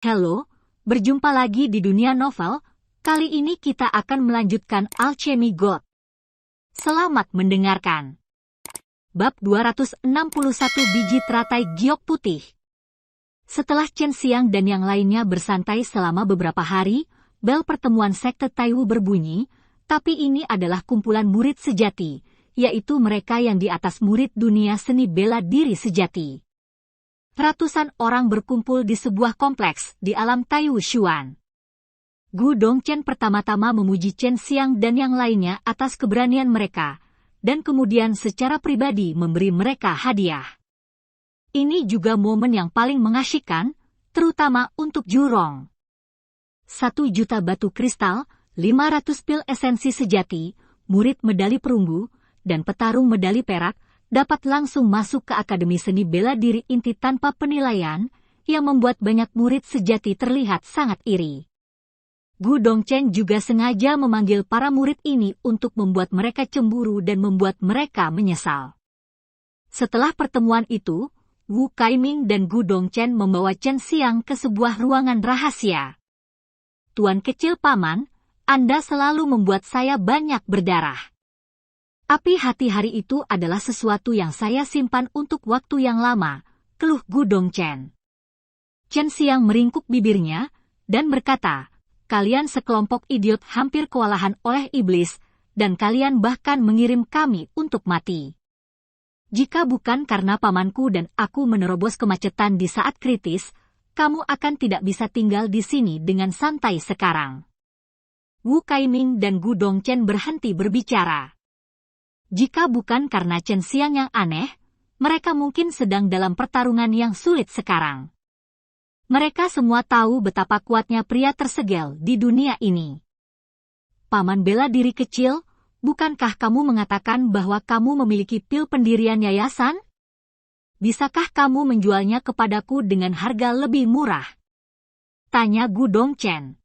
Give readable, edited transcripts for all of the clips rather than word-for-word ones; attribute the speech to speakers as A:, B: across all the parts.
A: Halo, berjumpa lagi di dunia novel. Kali ini kita akan melanjutkan Alchemy God. Selamat mendengarkan. Bab 261 Biji Teratai Giok Putih. Setelah Chen Xiang dan yang lainnya bersantai selama beberapa hari, bel pertemuan sekte Taiwu berbunyi, tapi ini adalah kumpulan murid sejati, yaitu mereka yang di atas murid dunia seni bela diri sejati. Ratusan orang berkumpul di sebuah kompleks di alam Taiwu Xuan. Gu Dongchen pertama-tama memuji Chen Xiang dan yang lainnya atas keberanian mereka, dan kemudian secara pribadi memberi mereka hadiah. Ini juga momen yang paling mengasyikkan, terutama untuk Jurong. 1 juta batu kristal, 500 pil esensi sejati, murid medali perunggu, dan petarung medali perak, dapat langsung masuk ke Akademi Seni Bela Diri Inti tanpa penilaian, yang membuat banyak murid sejati terlihat sangat iri. Gu Dongchen juga sengaja memanggil para murid ini untuk membuat mereka cemburu dan membuat mereka menyesal. Setelah pertemuan itu, Wu Kaiming dan Gu Dongchen membawa Chen Xiang ke sebuah ruangan rahasia. Tuan kecil paman, Anda selalu membuat saya banyak berdarah. Api hati hari itu adalah sesuatu yang saya simpan untuk waktu yang lama, keluh Gu Dongchen. Chen Xiang meringkuk bibirnya, dan berkata, kalian sekelompok idiot hampir kewalahan oleh iblis, dan kalian bahkan mengirim kami untuk mati. Jika bukan karena pamanku dan aku menerobos kemacetan di saat kritis, kamu akan tidak bisa tinggal di sini dengan santai sekarang. Wu Kaiming dan Gu Dongchen berhenti berbicara. Jika bukan karena Chen Xiang yang aneh, mereka mungkin sedang dalam pertarungan yang sulit sekarang. Mereka semua tahu betapa kuatnya pria tersegel di dunia ini. Paman bela diri kecil, bukankah kamu mengatakan bahwa kamu memiliki pil pendirian yayasan? Bisakah kamu menjualnya kepadaku dengan harga lebih murah? Tanya Gu Dongchen.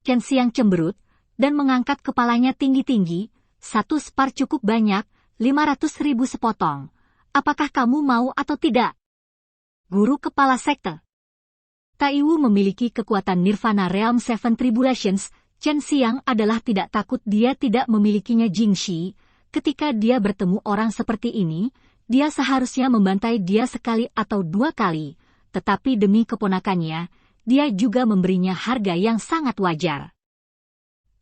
A: Chen Xiang cemberut, dan mengangkat kepalanya tinggi-tinggi. 1 spar cukup banyak, 500.000 sepotong. Apakah kamu mau atau tidak? Guru kepala sekte. Taiwu memiliki kekuatan Nirvana Realm Seven Tribulations. Chen Xiang adalah tidak takut dia tidak memilikinya Jingxi. Ketika dia bertemu orang seperti ini, dia seharusnya membantai dia sekali atau 2 kali. Tetapi demi keponakannya, dia juga memberinya harga yang sangat wajar.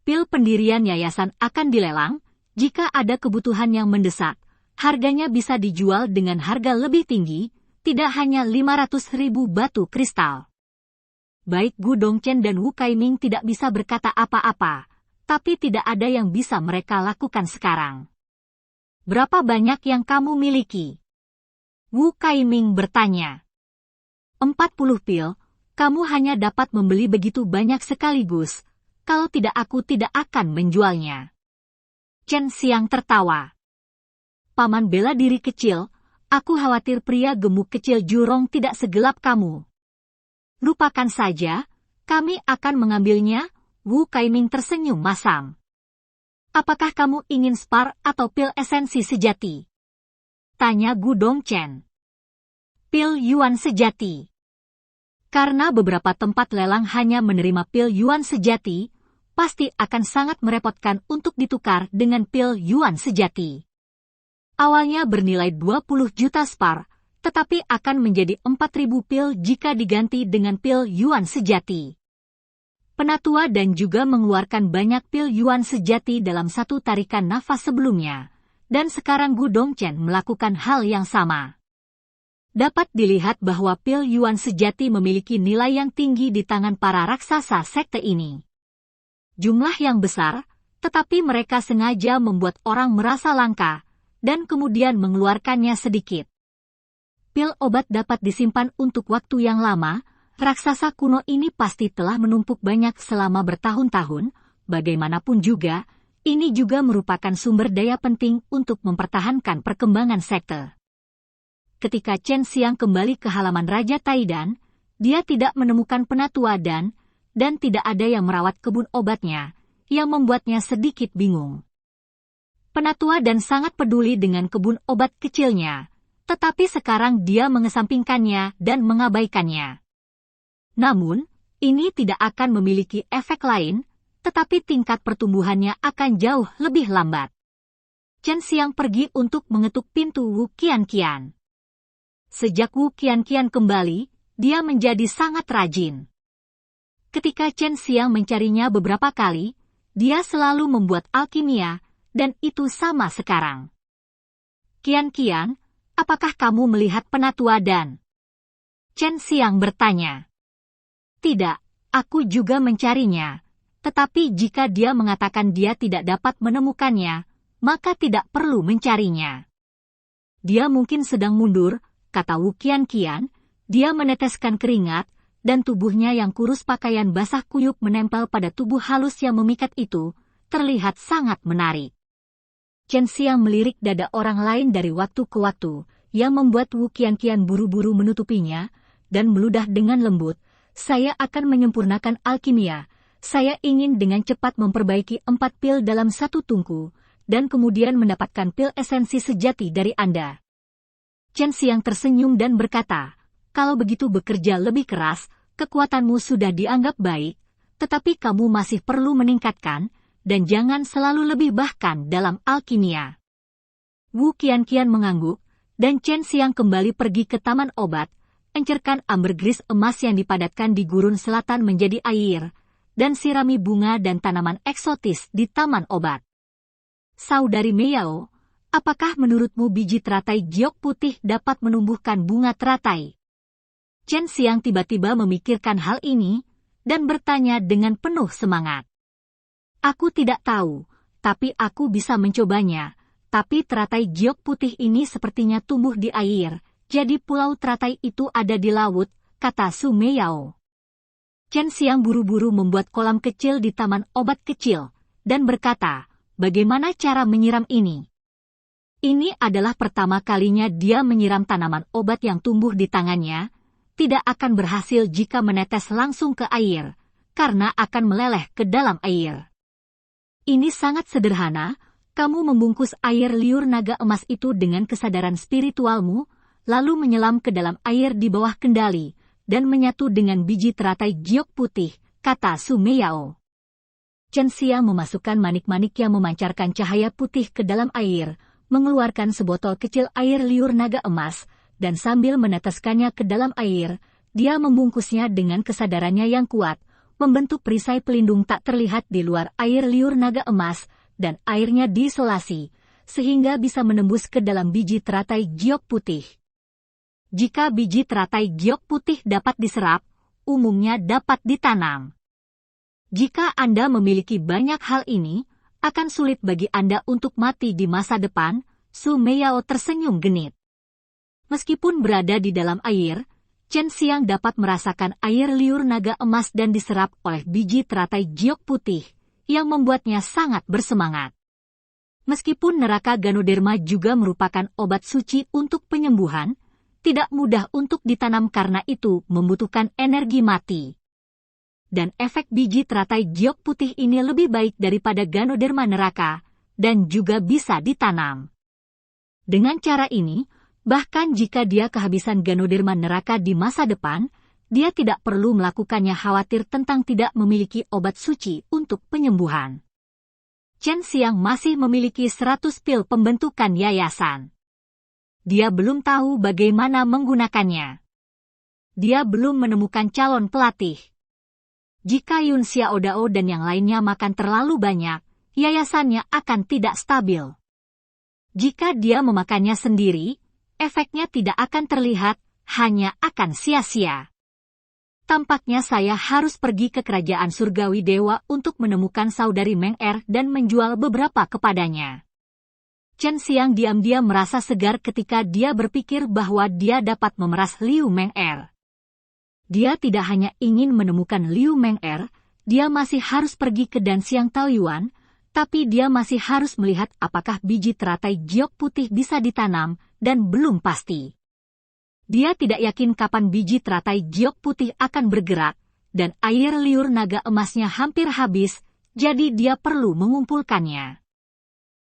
A: Pil pendirian yayasan akan dilelang. Jika ada kebutuhan yang mendesak, harganya bisa dijual dengan harga lebih tinggi, tidak hanya 500.000 batu kristal. Baik Gu Dongchen dan Wu Kaiming tidak bisa berkata apa-apa, tapi tidak ada yang bisa mereka lakukan sekarang. Berapa banyak yang kamu miliki? Wu Kaiming bertanya. 40 pil, kamu hanya dapat membeli begitu banyak sekaligus, kalau tidak aku tidak akan menjualnya. Chen Xiang tertawa. Paman bela diri kecil, aku khawatir pria gemuk kecil Jurong tidak segelap kamu. Lupakan saja, kami akan mengambilnya. Wu Kaiming tersenyum masam. Apakah kamu ingin spar atau pil esensi sejati? Tanya Gu Dongchen. Pil Yuan sejati. Karena beberapa tempat lelang hanya menerima pil Yuan sejati, pasti akan sangat merepotkan untuk ditukar dengan pil Yuan sejati. Awalnya bernilai 20 juta spar, tetapi akan menjadi 4.000 pil jika diganti dengan pil Yuan sejati. Penatua dan juga mengeluarkan banyak pil Yuan sejati dalam satu tarikan nafas sebelumnya, dan sekarang Gu Dongchen melakukan hal yang sama. Dapat dilihat bahwa pil Yuan sejati memiliki nilai yang tinggi di tangan para raksasa sekte ini. Jumlah yang besar, tetapi mereka sengaja membuat orang merasa langka, dan kemudian mengeluarkannya sedikit. Pil obat dapat disimpan untuk waktu yang lama, raksasa kuno ini pasti telah menumpuk banyak selama bertahun-tahun, bagaimanapun juga, ini juga merupakan sumber daya penting untuk mempertahankan perkembangan sekte. Ketika Chen Xiang kembali ke halaman Raja Taidan, dia tidak menemukan penatua dan tidak ada yang merawat kebun obatnya, yang membuatnya sedikit bingung. Penatua dan sangat peduli dengan kebun obat kecilnya, tetapi sekarang dia mengesampingkannya dan mengabaikannya. Namun, ini tidak akan memiliki efek lain, tetapi tingkat pertumbuhannya akan jauh lebih lambat. Chen Xiang pergi untuk mengetuk pintu Wu Qianqian. Sejak Wu Qianqian kembali, dia menjadi sangat rajin. Ketika Chen Xiang mencarinya beberapa kali, dia selalu membuat alkimia, dan itu sama sekarang. Qianqian, apakah kamu melihat penatua dan? Chen Xiang bertanya. Tidak, aku juga mencarinya. Tetapi jika dia mengatakan dia tidak dapat menemukannya, maka tidak perlu mencarinya. Dia mungkin sedang mundur, kata Wu Qianqian. Dia meneteskan keringat, dan tubuhnya yang kurus pakaian basah kuyup menempel pada tubuh halus yang memikat itu, terlihat sangat menarik. Chen Xiang melirik dada orang lain dari waktu ke waktu, yang membuat Wu Qianqian buru-buru menutupinya, dan meludah dengan lembut, saya akan menyempurnakan alkimia, saya ingin dengan cepat memperbaiki 4 pil dalam satu tungku, dan kemudian mendapatkan pil esensi sejati dari Anda. Chen Xiang tersenyum dan berkata, kalau begitu bekerja lebih keras, kekuatanmu sudah dianggap baik, tetapi kamu masih perlu meningkatkan, dan jangan selalu lebih bahkan dalam alkimia. Wu Qianqian mengangguk, dan Chen Xiang kembali pergi ke taman obat, encerkan ambergris emas yang dipadatkan di gurun selatan menjadi air, dan sirami bunga dan tanaman eksotis di taman obat. Saudari Meiyao, apakah menurutmu biji teratai giok putih dapat menumbuhkan bunga teratai? Chen Xiang tiba-tiba memikirkan hal ini, dan bertanya dengan penuh semangat. Aku tidak tahu, tapi aku bisa mencobanya, tapi teratai giok putih ini sepertinya tumbuh di air, jadi pulau teratai itu ada di laut, kata Su Meiyao. Chen Xiang buru-buru membuat kolam kecil di taman obat kecil, dan berkata, bagaimana cara menyiram ini? Ini adalah pertama kalinya dia menyiram tanaman obat yang tumbuh di tangannya, tidak akan berhasil jika menetes langsung ke air, karena akan meleleh ke dalam air. Ini sangat sederhana, kamu membungkus air liur naga emas itu dengan kesadaran spiritualmu, lalu menyelam ke dalam air di bawah kendali, dan menyatu dengan biji teratai giok putih, kata Su Meiyao. Chen Xiang memasukkan manik-manik yang memancarkan cahaya putih ke dalam air, mengeluarkan sebotol kecil air liur naga emas, dan sambil meneteskannya ke dalam air, dia membungkusnya dengan kesadarannya yang kuat, membentuk perisai pelindung tak terlihat di luar air liur naga emas, dan airnya diisolasi, sehingga bisa menembus ke dalam biji teratai giok putih. Jika biji teratai giok putih dapat diserap, umumnya dapat ditanam. Jika Anda memiliki banyak hal ini, akan sulit bagi Anda untuk mati di masa depan, Su Meiyao tersenyum genit. Meskipun berada di dalam air, Chen Xiang dapat merasakan air liur naga emas dan diserap oleh biji teratai giok putih, yang membuatnya sangat bersemangat. Meskipun neraka Ganoderma juga merupakan obat suci untuk penyembuhan, tidak mudah untuk ditanam karena itu membutuhkan energi mati. Dan efek biji teratai giok putih ini lebih baik daripada Ganoderma neraka, dan juga bisa ditanam. Dengan cara ini, bahkan jika dia kehabisan Ganoderma neraka di masa depan, dia tidak perlu melakukannya khawatir tentang tidak memiliki obat suci untuk penyembuhan. Chen Xiang masih memiliki 100 pil pembentukan yayasan. Dia belum tahu bagaimana menggunakannya. Dia belum menemukan calon pelatih. Jika Yun Xiaodao dan yang lainnya makan terlalu banyak, yayasannya akan tidak stabil. Jika dia memakannya sendiri, efeknya tidak akan terlihat, hanya akan sia-sia. Tampaknya saya harus pergi ke kerajaan surgawi dewa untuk menemukan saudari Meng Er dan menjual beberapa kepadanya. Chen Xiang diam-diam merasa segar ketika dia berpikir bahwa dia dapat memeras Liu Meng Er. Dia tidak hanya ingin menemukan Liu Meng Er, dia masih harus pergi ke Danxiang Taoyuan, tapi dia masih harus melihat apakah biji teratai giok putih bisa ditanam, dan belum pasti. Dia tidak yakin kapan biji teratai giok putih akan bergerak, dan air liur naga emasnya hampir habis, jadi dia perlu mengumpulkannya.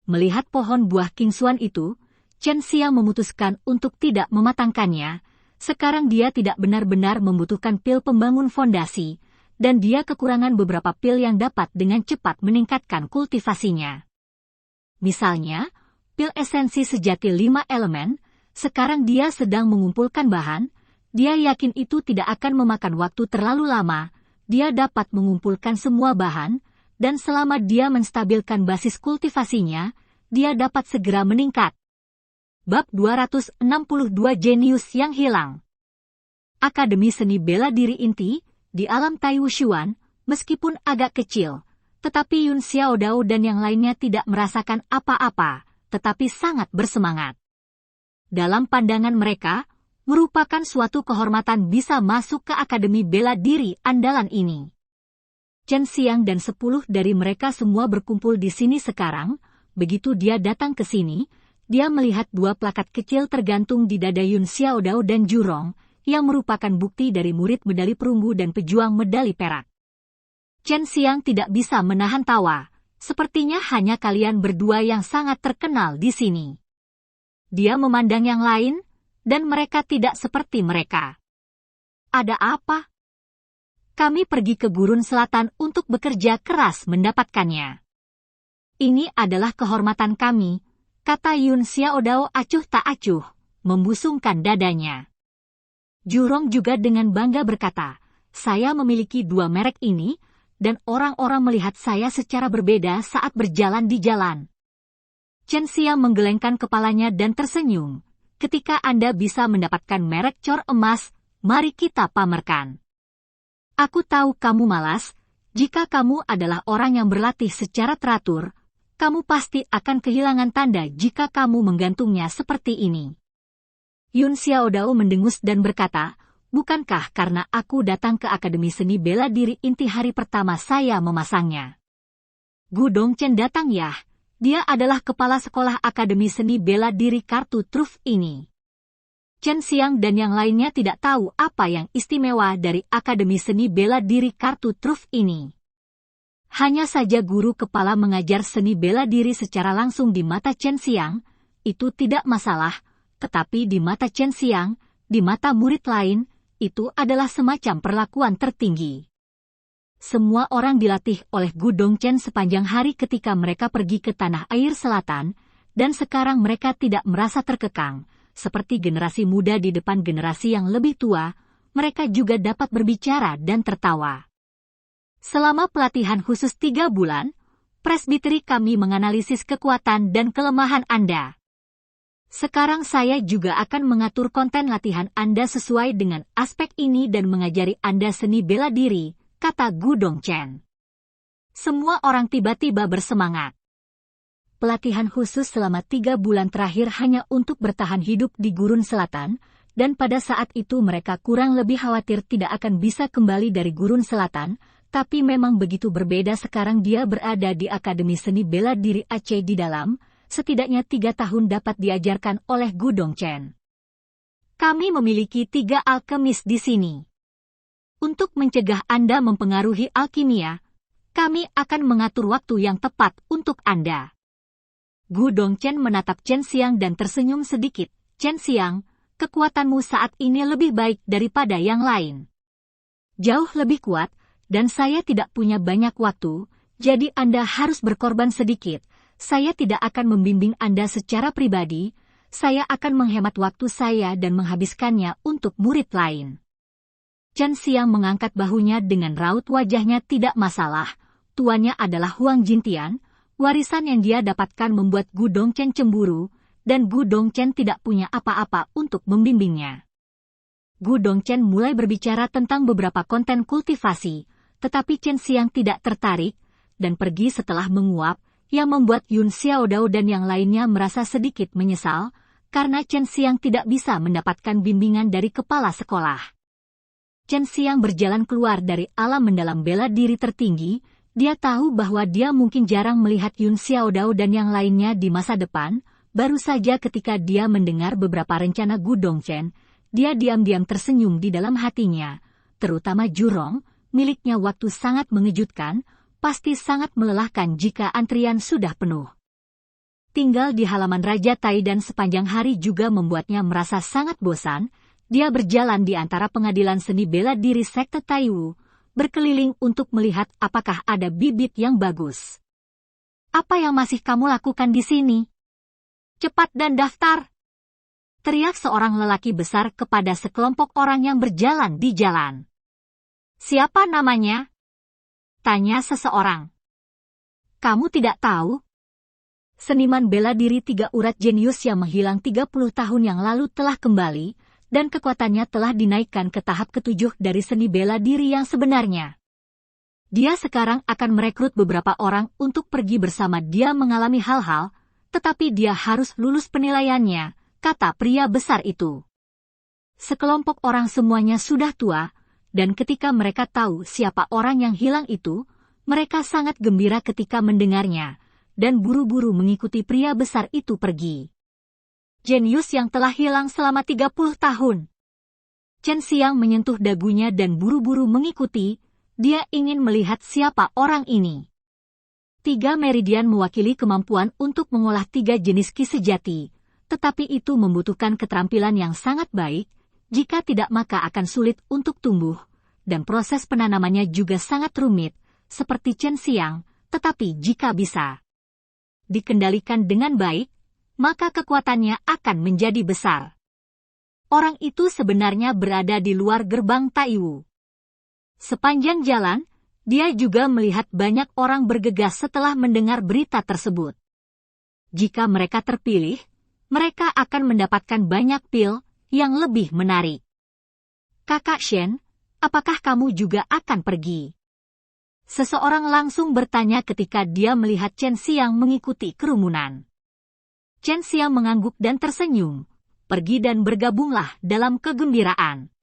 A: Melihat pohon buah King Xuan itu, Chen Xiang memutuskan untuk tidak mematangkannya, Sekarang dia tidak benar-benar membutuhkan pil pembangun fondasi, dan dia kekurangan beberapa pil yang dapat dengan cepat meningkatkan kultivasinya. Misalnya, pil esensi sejati 5 elemen, sekarang dia sedang mengumpulkan bahan, dia yakin itu tidak akan memakan waktu terlalu lama, dia dapat mengumpulkan semua bahan, dan selama dia menstabilkan basis kultivasinya, dia dapat segera meningkat. Bab 262 Jenius yang hilang. Akademi Seni Bela Diri Inti, di alam Tai Wushuan, meskipun agak kecil, tetapi Yun Xiaodao dan yang lainnya tidak merasakan apa-apa, tetapi sangat bersemangat. Dalam pandangan mereka, merupakan suatu kehormatan bisa masuk ke Akademi Bela Diri andalan ini. Chen Xiang dan 10 dari mereka semua berkumpul di sini sekarang. Begitu dia datang ke sini, dia melihat 2 plakat kecil tergantung di dada Yun Xiaodao dan Jurong, yang merupakan bukti dari murid medali perunggu dan pejuang medali perak. Chen Xiang tidak bisa menahan tawa, sepertinya hanya kalian berdua yang sangat terkenal di sini. Dia memandang yang lain, dan mereka tidak seperti mereka. Ada apa? Kami pergi ke Gurun Selatan untuk bekerja keras mendapatkannya. Ini adalah kehormatan kami, kata Yun Xiaodao acuh tak acuh, membusungkan dadanya. Jurong juga dengan bangga berkata, saya memiliki 2 merek ini, dan orang-orang melihat saya secara berbeda saat berjalan di jalan. Chen Xiang menggelengkan kepalanya dan tersenyum. Ketika Anda bisa mendapatkan merek cor emas, mari kita pamerkan. Aku tahu kamu malas, jika kamu adalah orang yang berlatih secara teratur, kamu pasti akan kehilangan tanda jika kamu menggantungnya seperti ini. Yun Xiaodao mendengus dan berkata, bukankah karena aku datang ke Akademi Seni Bela Diri Inti hari pertama saya memasangnya? Gu Dongchen datang ya, dia adalah kepala sekolah Akademi Seni Bela Diri kartu truf ini. Chen Xiang dan yang lainnya tidak tahu apa yang istimewa dari Akademi Seni Bela Diri kartu truf ini. Hanya saja guru kepala mengajar seni bela diri secara langsung di mata Chen Xiang, itu tidak masalah, tetapi di mata Chen Xiang, di mata murid lain, itu adalah semacam perlakuan tertinggi. Semua orang dilatih oleh Gu Dongchen sepanjang hari ketika mereka pergi ke tanah air selatan, dan sekarang mereka tidak merasa terkekang, seperti generasi muda di depan generasi yang lebih tua, mereka juga dapat berbicara dan tertawa. Selama pelatihan khusus 3 bulan, presbiteri kami menganalisis kekuatan dan kelemahan Anda. Sekarang saya juga akan mengatur konten latihan Anda sesuai dengan aspek ini dan mengajari Anda seni bela diri, kata Gu Dongchen. Semua orang tiba-tiba bersemangat. Pelatihan khusus selama 3 bulan terakhir hanya untuk bertahan hidup di Gurun Selatan, dan pada saat itu mereka kurang lebih khawatir tidak akan bisa kembali dari Gurun Selatan, tapi memang begitu berbeda sekarang dia berada di Akademi Seni Bela Diri Aceh di dalam, setidaknya 3 tahun dapat diajarkan oleh Gu Dongchen. Kami memiliki 3 alkemis di sini. Untuk mencegah Anda mempengaruhi alkimia, kami akan mengatur waktu yang tepat untuk Anda. Gu Dongchen menatap Chen Xiang dan tersenyum sedikit. Chen Xiang, kekuatanmu saat ini lebih baik daripada yang lain. Jauh lebih kuat, dan saya tidak punya banyak waktu, jadi Anda harus berkorban sedikit. Saya tidak akan membimbing Anda secara pribadi, saya akan menghemat waktu saya dan menghabiskannya untuk murid lain. Chen Xiang mengangkat bahunya dengan raut wajahnya tidak masalah, tuannya adalah Huang Jintian, warisan yang dia dapatkan membuat Gu Dongchen cemburu, dan Gu Dongchen tidak punya apa-apa untuk membimbingnya. Gu Dongchen mulai berbicara tentang beberapa konten kultivasi, tetapi Chen Xiang tidak tertarik, dan pergi setelah menguap, yang membuat Yun Xiaodao dan yang lainnya merasa sedikit menyesal, karena Chen Xiang tidak bisa mendapatkan bimbingan dari kepala sekolah. Chen Xiang berjalan keluar dari alam mendalam bela diri tertinggi, dia tahu bahwa dia mungkin jarang melihat Yun Xiaodao dan yang lainnya di masa depan, baru saja ketika dia mendengar beberapa rencana Gu Dongchen, dia diam-diam tersenyum di dalam hatinya, terutama Jurong, miliknya waktu sangat mengejutkan, pasti sangat melelahkan jika antrian sudah penuh. Tinggal di halaman Raja Tai dan sepanjang hari juga membuatnya merasa sangat bosan, Dia berjalan di antara pengadilan seni bela diri sekte Taiwu, berkeliling untuk melihat apakah ada bibit yang bagus. Apa yang masih kamu lakukan di sini? Cepat dan daftar! Teriak seorang lelaki besar kepada sekelompok orang yang berjalan di jalan. Siapa namanya? Tanya seseorang. Kamu tidak tahu? Seniman bela diri 3 urat jenius yang menghilang 30 tahun yang lalu telah kembali, dan kekuatannya telah dinaikkan ke tahap ke-7 dari seni bela diri yang sebenarnya. Dia sekarang akan merekrut beberapa orang untuk pergi bersama dia mengalami hal-hal, tetapi dia harus lulus penilaiannya, kata pria besar itu. Sekelompok orang semuanya sudah tua, dan ketika mereka tahu siapa orang yang hilang itu, mereka sangat gembira ketika mendengarnya, dan buru-buru mengikuti pria besar itu pergi. Jenius yang telah hilang selama 30 tahun. Chen Xiang menyentuh dagunya dan buru-buru mengikuti, dia ingin melihat siapa orang ini. 3 meridian mewakili kemampuan untuk mengolah 3 jenis ki sejati, tetapi itu membutuhkan keterampilan yang sangat baik, jika tidak maka akan sulit untuk tumbuh, dan proses penanamannya juga sangat rumit, seperti Chen Xiang, tetapi jika bisa dikendalikan dengan baik, maka kekuatannya akan menjadi besar. Orang itu sebenarnya berada di luar gerbang Taiwu. Sepanjang jalan, dia juga melihat banyak orang bergegas setelah mendengar berita tersebut. Jika mereka terpilih, mereka akan mendapatkan banyak pil yang lebih menarik. Kakak Shen, apakah kamu juga akan pergi? Seseorang langsung bertanya ketika dia melihat Chen Xiang mengikuti kerumunan. Chen Xiang mengangguk dan tersenyum. Pergi dan bergabunglah dalam kegembiraan.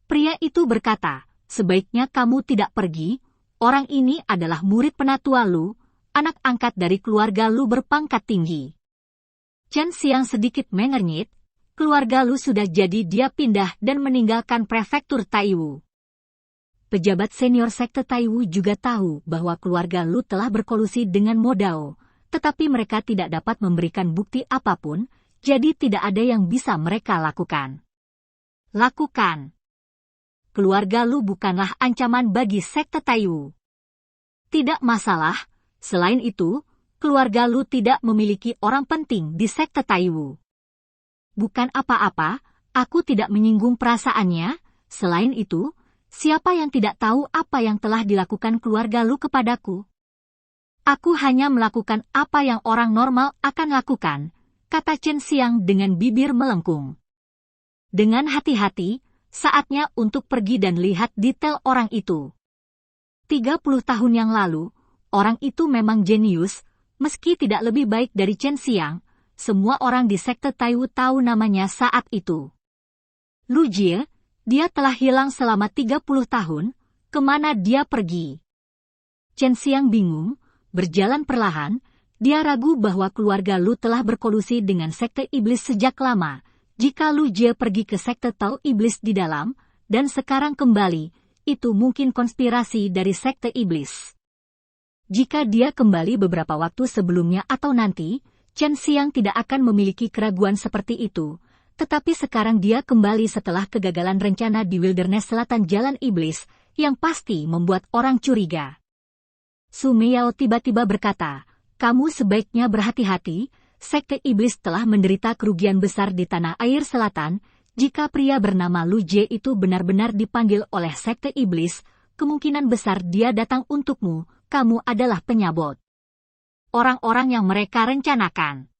A: Pria itu berkata, sebaiknya kamu tidak pergi, orang ini adalah murid penatua Lu, anak angkat dari keluarga Lu berpangkat tinggi. Chen Xiang sedikit mengernyit, keluarga Lu sudah jadi dia pindah dan meninggalkan prefektur Taiwu. Pejabat senior sekte Taiwu juga tahu bahwa keluarga Lu telah berkolusi dengan Mo Dao, tetapi mereka tidak dapat memberikan bukti apapun, jadi tidak ada yang bisa mereka lakukan. Lakukan. Keluarga Lu bukanlah ancaman bagi sekte Taiwu. Tidak masalah, selain itu, keluarga Lu tidak memiliki orang penting di sekte Taiwu. Bukan apa-apa, aku tidak menyinggung perasaannya, selain itu, siapa yang tidak tahu apa yang telah dilakukan keluarga Lu kepadaku? Aku hanya melakukan apa yang orang normal akan lakukan, kata Chen Xiang dengan bibir melengkung. Dengan hati-hati, saatnya untuk pergi dan lihat detail orang itu. 30 tahun yang lalu, orang itu memang jenius, meski tidak lebih baik dari Chen Xiang, semua orang di sekte Taiwu tahu namanya saat itu. Lu Jie, dia telah hilang selama 30 tahun, kemana dia pergi? Chen Xiang bingung. Berjalan perlahan, dia ragu bahwa keluarga Lu telah berkolusi dengan sekte iblis sejak lama, jika Lu Jie pergi ke sekte Tao iblis di dalam, dan sekarang kembali, itu mungkin konspirasi dari sekte iblis. Jika dia kembali beberapa waktu sebelumnya atau nanti, Chen Xiang tidak akan memiliki keraguan seperti itu, tetapi sekarang dia kembali setelah kegagalan rencana di Wilderness Selatan Jalan Iblis, yang pasti membuat orang curiga. Su Miao tiba-tiba berkata, kamu sebaiknya berhati-hati, sekte iblis telah menderita kerugian besar di tanah air selatan, jika pria bernama Lu Jie itu benar-benar dipanggil oleh sekte iblis, kemungkinan besar dia datang untukmu, kamu adalah penyabot orang-orang yang mereka rencanakan.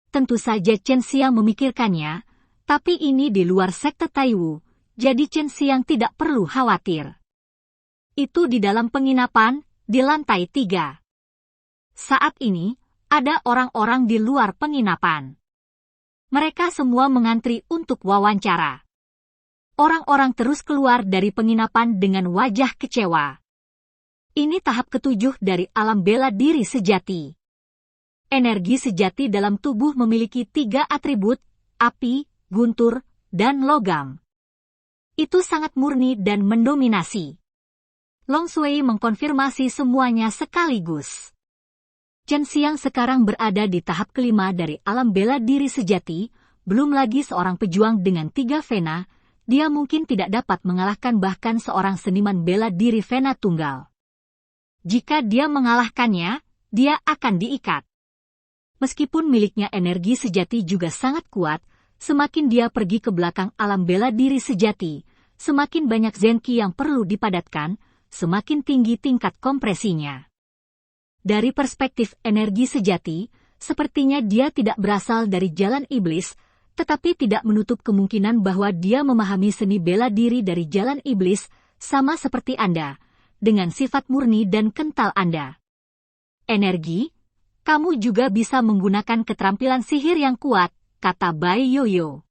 A: Tentu saja Chen Xiang memikirkannya, tapi ini di luar sekte Taiwu, jadi Chen Xiang tidak perlu khawatir. Itu di dalam penginapan, di lantai 3. Saat ini, ada orang-orang di luar penginapan. Mereka semua mengantri untuk wawancara. Orang-orang terus keluar dari penginapan dengan wajah kecewa. Ini tahap ke-7 dari alam bela diri sejati. Energi sejati dalam tubuh memiliki 3 atribut, api, guntur, dan logam. Itu sangat murni dan mendominasi. Long Shui mengkonfirmasi semuanya sekaligus. Chen Xiang sekarang berada di tahap ke-5 dari alam bela diri sejati, Belum lagi seorang pejuang dengan 3 vena, dia mungkin tidak dapat mengalahkan bahkan seorang seniman bela diri vena tunggal. Jika dia mengalahkannya, dia akan diikat. Meskipun miliknya energi sejati juga sangat kuat, semakin dia pergi ke belakang alam bela diri sejati, semakin banyak zenki yang perlu dipadatkan, semakin tinggi tingkat kompresinya. Dari perspektif energi sejati, sepertinya dia tidak berasal dari jalan iblis, tetapi tidak menutup kemungkinan bahwa dia memahami seni bela diri dari jalan iblis, sama seperti Anda, dengan sifat murni dan kental Anda. Energi, kamu juga bisa menggunakan keterampilan sihir yang kuat, kata Bai Yoyo.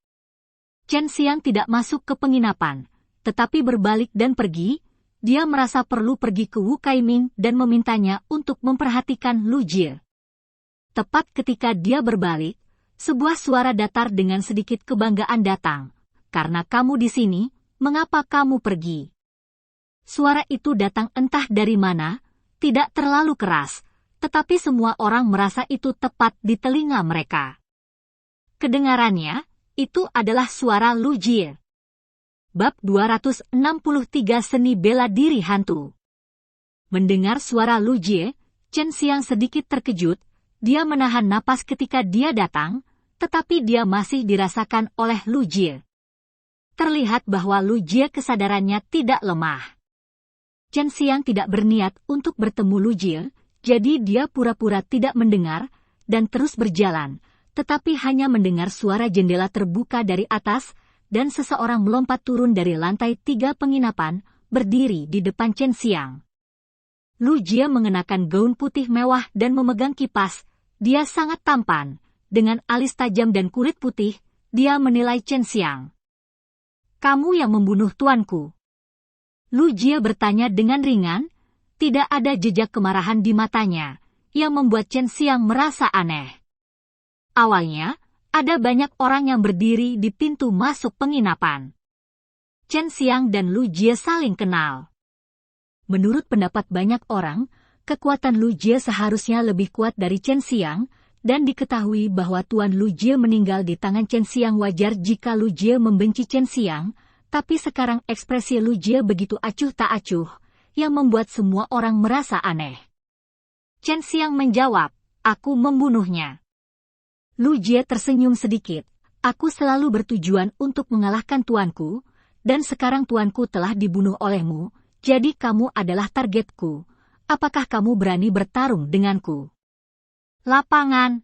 A: Chen Xiang tidak masuk ke penginapan, tetapi berbalik dan pergi. Dia merasa perlu pergi ke Wu Kaiming dan memintanya untuk memperhatikan Lu Jie. Tepat ketika dia berbalik, sebuah suara datar dengan sedikit kebanggaan datang. Karena kamu di sini, mengapa kamu pergi? Suara itu datang entah dari mana, tidak terlalu keras, tetapi semua orang merasa itu tepat di telinga mereka. Kedengarannya, itu adalah suara Lu Jie. Bab 263 Seni Bela Diri Hantu. Mendengar suara Lu Jie, Chen Xiang sedikit terkejut. Dia menahan napas ketika dia datang, tetapi dia masih dirasakan oleh Lu Jie. Terlihat bahwa Lu Jie kesadarannya tidak lemah. Chen Xiang tidak berniat untuk bertemu Lu Jie, jadi dia pura-pura tidak mendengar, dan terus berjalan, tetapi hanya mendengar suara jendela terbuka dari atas, dan seseorang melompat turun dari lantai 3 penginapan, berdiri di depan Chen Xiang. Lu Jie mengenakan gaun putih mewah dan memegang kipas. Dia sangat tampan, dengan alis tajam dan kulit putih. Dia menilai Chen Xiang. Kamu yang membunuh tuanku. Lu Jie bertanya dengan ringan, tidak ada jejak kemarahan di matanya, yang membuat Chen Xiang merasa aneh. Awalnya, ada banyak orang yang berdiri di pintu masuk penginapan. Chen Xiang dan Lu Jie saling kenal. Menurut pendapat banyak orang, kekuatan Lu Jie seharusnya lebih kuat dari Chen Xiang, dan diketahui bahwa Tuan Lu Jie meninggal di tangan Chen Xiang. Wajar jika Lu Jie membenci Chen Xiang, tapi sekarang ekspresi Lu Jie begitu acuh tak acuh, yang membuat semua orang merasa aneh. Chen Xiang menjawab, aku membunuhnya. Lu Jie tersenyum sedikit, aku selalu bertujuan untuk mengalahkan tuanku, dan sekarang tuanku telah dibunuh olehmu, jadi kamu adalah targetku. Apakah kamu berani bertarung denganku? Lapangan.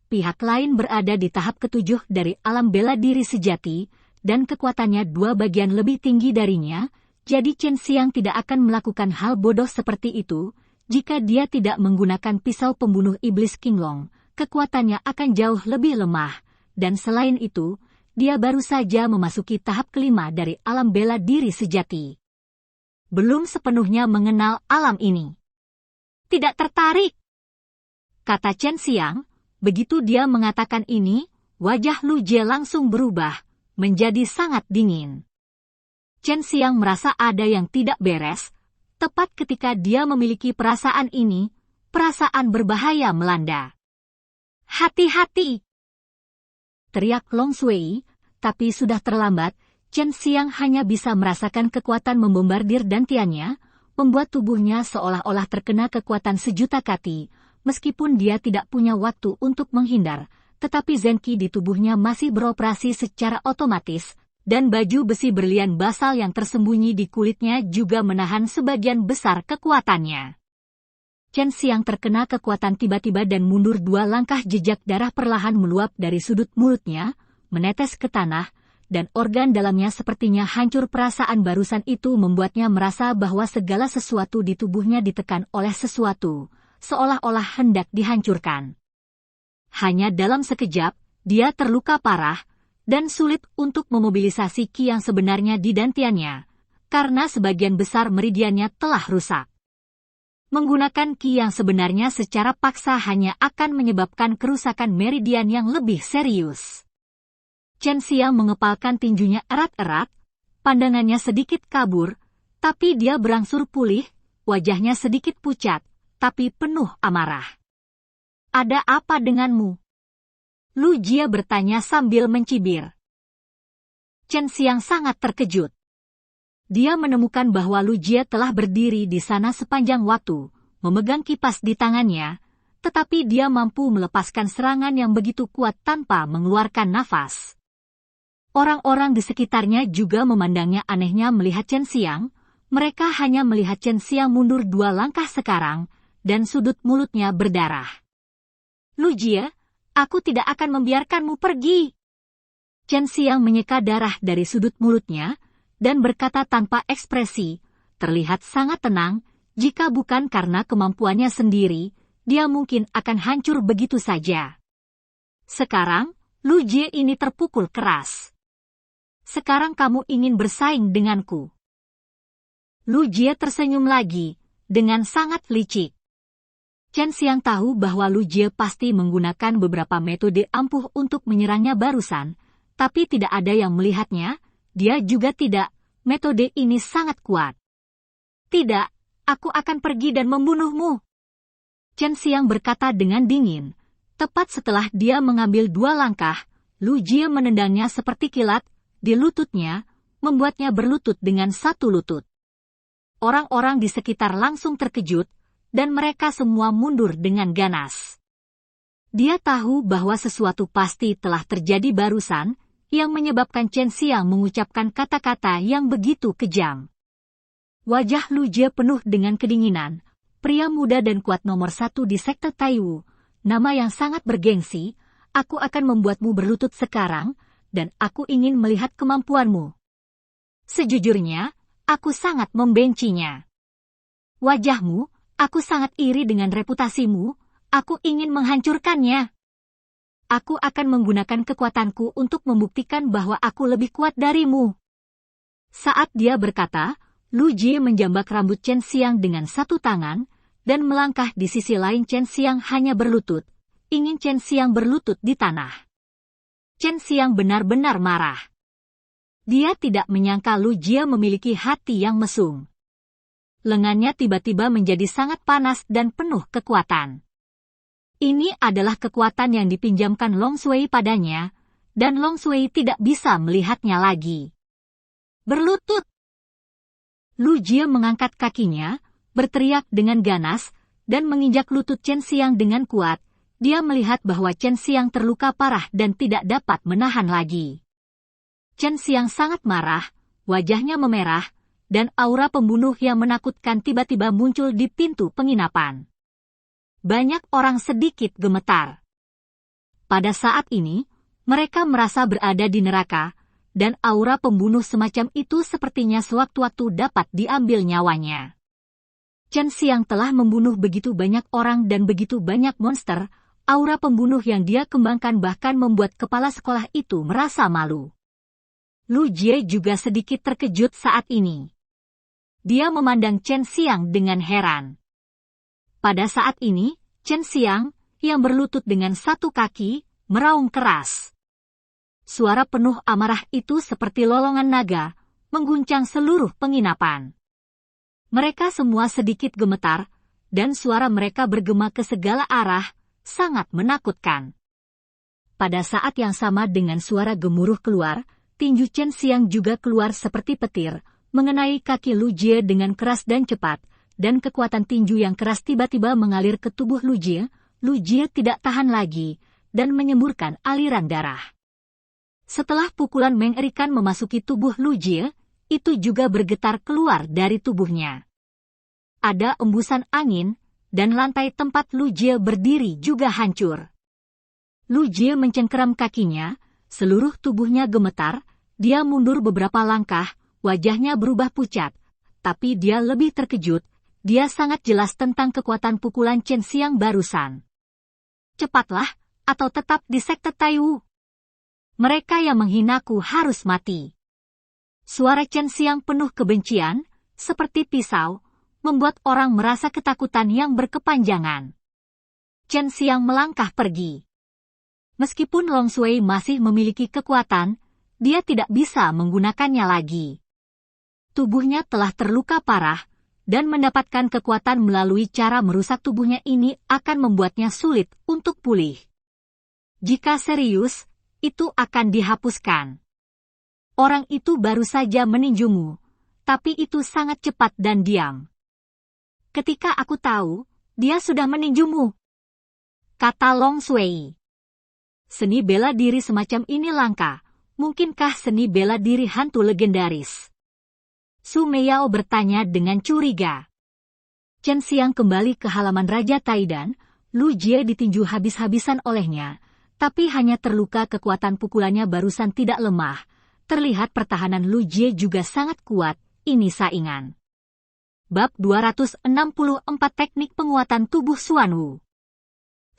A: Pihak lain berada di tahap ke-7 dari alam bela diri sejati, dan kekuatannya 2 bagian lebih tinggi darinya, jadi Chen Xiang tidak akan melakukan hal bodoh seperti itu, jika dia tidak menggunakan pisau pembunuh iblis Qinglong, kekuatannya akan jauh lebih lemah, dan selain itu, dia baru saja memasuki tahap ke-5 dari alam bela diri sejati. Belum sepenuhnya mengenal alam ini. Tidak tertarik, kata Chen Xiang. Begitu dia mengatakan ini, wajah Lu Jie langsung berubah, menjadi sangat dingin. Chen Xiang merasa ada yang tidak beres, tepat ketika dia memiliki perasaan ini, perasaan berbahaya melanda. Hati-hati! Teriak Long Sui, tapi sudah terlambat. Chen Xiang hanya bisa merasakan kekuatan membombardir dantiannya, membuat tubuhnya seolah-olah terkena kekuatan sejuta kati. Meskipun dia tidak punya waktu untuk menghindar, tetapi zenki di tubuhnya masih beroperasi secara otomatis, dan baju besi berlian basal yang tersembunyi di kulitnya juga menahan sebagian besar kekuatannya. Chen Xiang terkena kekuatan tiba-tiba dan mundur 2 langkah. Jejak darah perlahan meluap dari sudut mulutnya, menetes ke tanah, dan organ dalamnya sepertinya hancur. Perasaan barusan itu membuatnya merasa bahwa segala sesuatu di tubuhnya ditekan oleh sesuatu, seolah-olah hendak dihancurkan. Hanya dalam sekejap, dia terluka parah, dan sulit untuk memobilisasi ki yang sebenarnya di dantiannya, karena sebagian besar meridiannya telah rusak. Menggunakan ki yang sebenarnya secara paksa hanya akan menyebabkan kerusakan meridian yang lebih serius. Chen Xiang mengepalkan tinjunya erat-erat, pandangannya sedikit kabur, tapi dia berangsur pulih, wajahnya sedikit pucat, tapi penuh amarah. Ada apa denganmu? Lu Jie bertanya sambil mencibir. Chen Xiang sangat terkejut. Dia menemukan bahwa Lu Jie telah berdiri di sana sepanjang waktu, memegang kipas di tangannya, tetapi dia mampu melepaskan serangan yang begitu kuat tanpa mengeluarkan nafas. Orang-orang di sekitarnya juga memandangnya anehnya melihat Chen Xiang. Mereka hanya melihat Chen Xiang mundur 2 langkah sekarang, dan sudut mulutnya berdarah. Lu Jie, aku tidak akan membiarkanmu pergi. Chen Xiang menyeka darah dari sudut mulutnya, dan berkata tanpa ekspresi, terlihat sangat tenang, jika bukan karena kemampuannya sendiri, dia mungkin akan hancur begitu saja. Sekarang, Lu Jie ini terpukul keras. Sekarang kamu ingin bersaing denganku. Lu Jie tersenyum lagi, dengan sangat licik. Chen Xiang tahu bahwa Lu Jie pasti menggunakan beberapa metode ampuh untuk menyerangnya barusan, tapi tidak ada yang melihatnya, dia juga tidak, metode ini sangat kuat. Tidak, aku akan pergi dan membunuhmu. Chen Xiang berkata dengan dingin. Tepat setelah dia mengambil 2 langkah, Lu Jie menendangnya seperti kilat, di lututnya, membuatnya berlutut dengan 1 lutut. Orang-orang di sekitar langsung terkejut, dan mereka semua mundur dengan ganas. Dia tahu bahwa sesuatu pasti telah terjadi barusan, yang menyebabkan Chen Xiang mengucapkan kata-kata yang begitu kejam. Wajah Lu Jie penuh dengan kedinginan, pria muda dan kuat nomor 1 di sekte Taiwu, nama yang sangat bergengsi, aku akan membuatmu berlutut sekarang, dan aku ingin melihat kemampuanmu. Sejujurnya, aku sangat membencinya. Wajahmu, aku sangat iri dengan reputasimu, aku ingin menghancurkannya. Aku akan menggunakan kekuatanku untuk membuktikan bahwa aku lebih kuat darimu. Saat dia berkata, Lu Jie menjambak rambut Chen Xiang dengan 1 tangan, dan melangkah di sisi lain Chen Xiang hanya berlutut, ingin Chen Xiang berlutut di tanah. Chen Xiang benar-benar marah. Dia tidak menyangka Lu Jie memiliki hati yang mesum. Lengannya tiba-tiba menjadi sangat panas dan penuh kekuatan. Ini adalah kekuatan yang dipinjamkan Long Shui padanya, dan Long Shui tidak bisa melihatnya lagi. Berlutut! Lu Jie mengangkat kakinya, berteriak dengan ganas, dan menginjak lutut Chen Xiang dengan kuat. Dia melihat bahwa Chen Xiang terluka parah dan tidak dapat menahan lagi. Chen Xiang sangat marah, wajahnya memerah, dan aura pembunuh yang menakutkan tiba-tiba muncul di pintu penginapan. Banyak orang sedikit gemetar. Pada saat ini, mereka merasa berada di neraka, dan aura pembunuh semacam itu sepertinya sewaktu-waktu dapat diambil nyawanya. Chen Xiang telah membunuh begitu banyak orang dan begitu banyak monster, aura pembunuh yang dia kembangkan bahkan membuat kepala sekolah itu merasa malu. Lu Jie juga sedikit terkejut saat ini. Dia memandang Chen Xiang dengan heran. Pada saat ini, Chen Xiang, yang berlutut dengan 1 kaki, meraung keras. Suara penuh amarah itu seperti lolongan naga, mengguncang seluruh penginapan. Mereka semua sedikit gemetar, dan suara mereka bergema ke segala arah, sangat menakutkan. Pada saat yang sama dengan suara gemuruh keluar, tinju Chen Xiang juga keluar seperti petir, mengenai kaki Lu Jie dengan keras dan cepat, dan kekuatan tinju yang keras tiba-tiba mengalir ke tubuh Lu Jie. Lu Jie tidak tahan lagi, dan menyemburkan aliran darah. Setelah pukulan mengerikan memasuki tubuh Lu Jie, itu juga bergetar keluar dari tubuhnya. Ada embusan angin, dan lantai tempat Lu Jie berdiri juga hancur. Lu Jie mencengkeram kakinya, seluruh tubuhnya gemetar, dia mundur beberapa langkah, wajahnya berubah pucat, tapi dia lebih terkejut, dia sangat jelas tentang kekuatan pukulan Chen Xiang barusan. Cepatlah, atau tetap di sekte Taiwu. Mereka yang menghinaku harus mati. Suara Chen Xiang penuh kebencian, seperti pisau, membuat orang merasa ketakutan yang berkepanjangan. Chen Xiang melangkah pergi. Meskipun Long Shui masih memiliki kekuatan, dia tidak bisa menggunakannya lagi. Tubuhnya telah terluka parah, dan mendapatkan kekuatan melalui cara merusak tubuhnya ini akan membuatnya sulit untuk pulih. Jika serius, itu akan dihapuskan. Orang itu baru saja meninjumu, tapi itu sangat cepat dan diam. Ketika aku tahu, dia sudah meninjumu, kata Long Shui. Seni bela diri semacam ini langka. Mungkinkah seni bela diri hantu legendaris? Su Meiyao bertanya dengan curiga. Chen Xiang kembali ke halaman Raja Taidan. Lu Jie ditinju habis-habisan olehnya, tapi hanya terluka. Kekuatan pukulannya barusan tidak lemah. Terlihat pertahanan Lu Jie juga sangat kuat. Ini saingan. Bab 264 Teknik Penguatan Tubuh Xuanwu.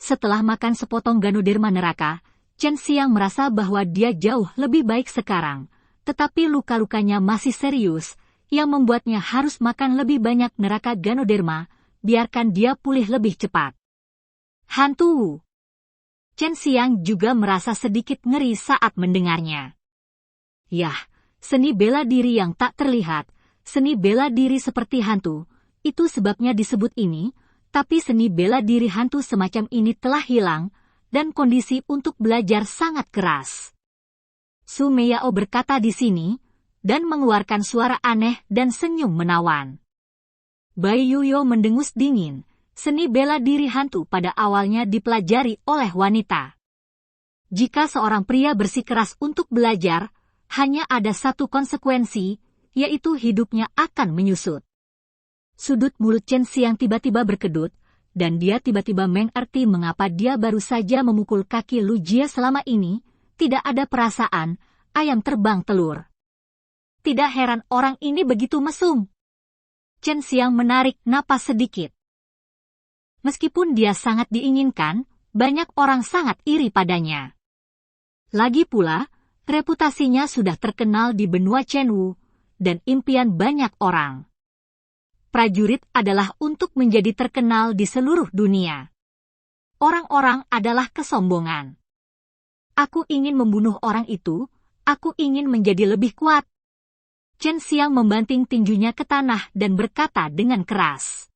A: Setelah makan sepotong Ganoderma neraka, Chen Xiang merasa bahwa dia jauh lebih baik sekarang, tetapi luka-lukanya masih serius, yang membuatnya harus makan lebih banyak neraka Ganoderma. Biarkan dia pulih lebih cepat. Hantu. Chen Xiang juga merasa sedikit ngeri saat mendengarnya. Yah, seni bela diri yang tak terlihat, seni bela diri seperti hantu, itu sebabnya disebut ini. Tapi seni bela diri hantu semacam ini telah hilang, dan kondisi untuk belajar sangat keras. Su Meiyao berkata di sini, dan mengeluarkan suara aneh dan senyum menawan. Bai Yuyo mendengus dingin. Seni bela diri hantu pada awalnya dipelajari oleh wanita. Jika seorang pria bersikeras untuk belajar, hanya ada satu konsekuensi, yaitu hidupnya akan menyusut. Sudut mulut Chen Xiang tiba-tiba berkedut, dan dia tiba-tiba mengerti mengapa dia baru saja memukul kaki Lu Jie selama ini. Tidak ada perasaan, ayam terbang telur. Tidak heran orang ini begitu mesum. Chen Xiang menarik napas sedikit. Meskipun dia sangat diinginkan, banyak orang sangat iri padanya. Lagi pula, reputasinya sudah terkenal di benua Chenwu, dan impian banyak orang. Prajurit adalah untuk menjadi terkenal di seluruh dunia. Orang-orang adalah kesombongan. Aku ingin membunuh orang itu, aku ingin menjadi lebih kuat. Chen Xiang membanting tinjunya ke tanah dan berkata dengan keras.